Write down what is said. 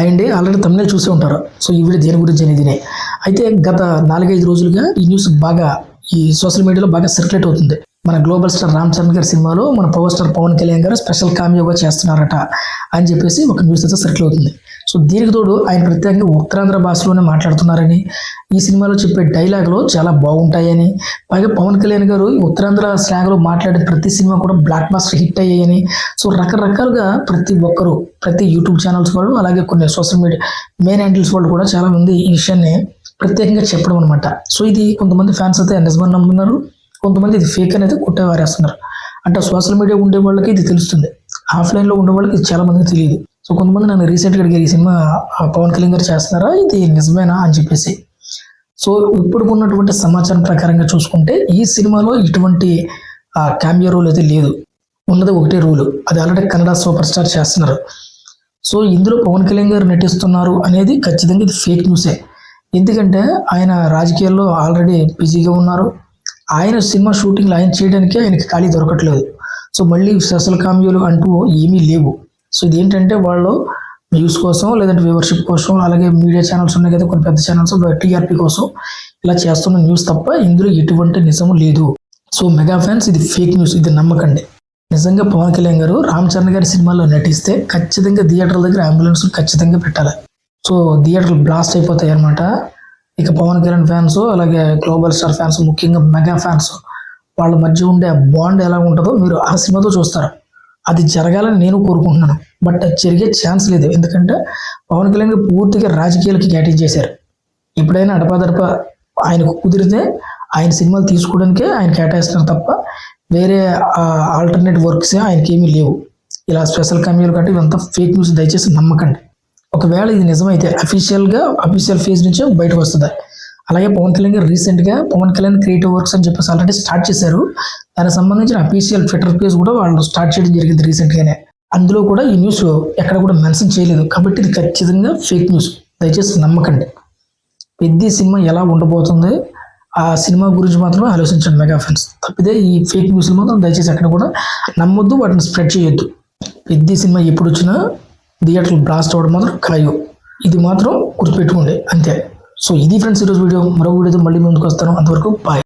And already తమిళ చూసే ఉంటారు. So ఈ వీడియో దేని గురించి అనేది అయితే గత 4-5 రోజులుగా ఈ న్యూస్ బాగా ఈ సోషల్ మీడియాలో బాగా సర్క్యులేట్ అవుతుంది. మన గ్లోబల్ స్టార్ రామ్ చరణ్ గారి సినిమాలో మన పవర్ స్టార్ పవన్ కళ్యాణ్ గారు స్పెషల్ కామియోగా చేస్తున్నారట అని చెప్పేసి ఒక న్యూస్ అయితే సర్క్యులేట్ అవుతుంది. సో దీనికి తోడు ఆయన ప్రత్యేకంగా ఉత్తరాంధ్ర భాషలోనే మాట్లాడుతున్నారని, ఈ సినిమాలో చెప్పే డైలాగులు చాలా బాగుంటాయని, పైగా పవన్ కళ్యాణ్ గారు ఉత్తరాంధ్ర స్లాంగ్లో మాట్లాడే ప్రతి సినిమా కూడా బ్లాక్ బాస్టర్ హిట్ అయ్యాయని, సో రకరకాలుగా ప్రతి ఒక్కరు ప్రతి యూట్యూబ్ ఛానల్స్ వాళ్ళు అలాగే కొన్ని సోషల్ మీడియా మెయిన్ హ్యాండిల్స్ వాళ్ళు కూడా చాలా మంది ఈ విషయాన్ని ప్రత్యేకంగా చెప్పడం అనమాట. సో ఇది కొంతమంది ఫ్యాన్స్ అయితే నిజమని నమ్ముతున్నారు, కొంతమంది ఇది ఫేక్ అనేది కొట్టేవారేస్తున్నారు. అంటే సోషల్ మీడియా ఉండే వాళ్ళకి ఇది తెలుస్తుంది, ఆఫ్లైన్లో ఉండే వాళ్ళకి ఇది చాలా మందికి తెలియదు. సో కొంతమంది నన్ను రీసెంట్గా అడిగారు ఈ సినిమా పవన్ కళ్యాణ్ గారు చేస్తున్నారా, ఇది నిజమేనా అని చెప్పేసి. సో ఇప్పుడు ఉన్నటువంటి సమాచారం ప్రకారంగా చూసుకుంటే ఈ సినిమాలో ఇటువంటి క్యామియో రూల్ అయితే లేదు, ఉన్నది ఒకటే రూల్, అది ఆల్రెడీ కన్నడ సూపర్ స్టార్ చేస్తున్నారు. సో ఇందులో పవన్ కళ్యాణ్ గారు నటిస్తున్నారు అనేది ఖచ్చితంగా ఇది ఫేక్ న్యూసే. ఎందుకంటే ఆయన రాజకీయాల్లో ఆల్రెడీ బిజీగా ఉన్నారు, ఆయన సినిమా షూటింగ్లు ఆయన చేయడానికి ఆయనకి ఖాళీ దొరకట్లేదు. సో మళ్ళీ స్పెషల్ కామియోలు అంటూ ఏమీ లేవు. సో ఇదేంటంటే వాళ్ళు వ్యూస్ కోసం లేదంటే వ్యూవర్షిప్ కోసం, అలాగే మీడియా ఛానల్స్ ఉన్నాయి కదా కొన్ని పెద్ద ఛానల్స్ టీఆర్పీ కోసం ఇలా చేస్తున్న న్యూస్ తప్ప ఇందులో ఎటువంటి నిజము లేదు. సో మెగా ఫ్యాన్స్ ఇది ఫేక్ న్యూస్, ఇది నమ్మకండి. నిజంగా పవన్ కళ్యాణ్ గారు రామ్ చరణ్ గారి సినిమాలో నటిస్తే ఖచ్చితంగా థియేటర్ల దగ్గర అంబులెన్స్ ఖచ్చితంగా పెట్టాలి. సో థియేటర్లు బ్లాస్ట్ అయిపోతాయి అన్నమాట. ఇక పవన్ కళ్యాణ్ ఫ్యాన్స్ అలాగే గ్లోబల్ స్టార్ ఫ్యాన్స్ ముఖ్యంగా మెగా ఫ్యాన్స్ వాళ్ళ మధ్య ఉండే బాండ్ ఎలా ఉంటుందో మీరు ఆ సినిమాతో చూస్తారు. అది జరగాలని నేను కోరుకుంటున్నాను, బట్ అది జరిగే ఛాన్స్ లేదు. ఎందుకంటే పవన్ కళ్యాణ్ పూర్తిగా రాజకీయాలకి కేటాయించేశారు. ఎప్పుడైనా అడపాదడప ఆయనకు కుదిరితే ఆయన సినిమాలు తీసుకోవడానికే ఆయన కేటాయిస్తున్నారు తప్ప వేరే ఆల్టర్నేట్ వర్క్స్ ఆయనకి ఏమీ లేవు. ఇలా స్పెషల్ కమిటీలు కంటే ఇదంతా ఫేక్ న్యూస్, దయచేసి నమ్మకండి. ఒకవేళ ఇది నిజమైతే అఫీషియల్ ఫేజ్ నుంచే బయటకు వస్తుంది. అలాగే పవన్ కళ్యాణ్ గారు రీసెంట్గా పవన్ కళ్యాణ్ క్రియేటివ్ వర్క్స్ అని చెప్పేసి ఆల్రెడీ స్టార్ట్ చేశారు. దానికి సంబంధించిన అఫీషియల్ ట్విట్టర్ పేజ్ కూడా వాళ్ళు స్టార్ట్ చేయడం జరిగింది రీసెంట్గానే. అందులో కూడా ఈ న్యూస్ ఎక్కడ కూడా మెన్షన్ చేయలేదు, కాబట్టి ఇది ఖచ్చితంగా ఫేక్ న్యూస్, దయచేసి నమ్మకండి. పెద్ద సినిమా ఎలా ఉండబోతుంది ఆ సినిమా గురించి మాత్రం ఆలోచించండి మెగా ఫ్యాన్స్. తప్పితే ఈ ఫేక్ న్యూస్లు మాత్రం దయచేసి ఎక్కడ కూడా నమ్మొద్దు, వాటిని స్ప్రెడ్ చేయొద్దు. పెద్ద సినిమా ఎప్పుడు వచ్చినా థియేటర్లు బ్లాస్ట్ అవ్వడం మాత్రం ఖాయం, ఇది మాత్రం గుర్తుపెట్టుకోండి అంతే. సో ఇది ఫ్రెండ్స్ ఈరోజు వీడియో. మరో వీడియోతో మళ్ళీ ముందుకు వస్తాను. అంతవరకు బాయ్.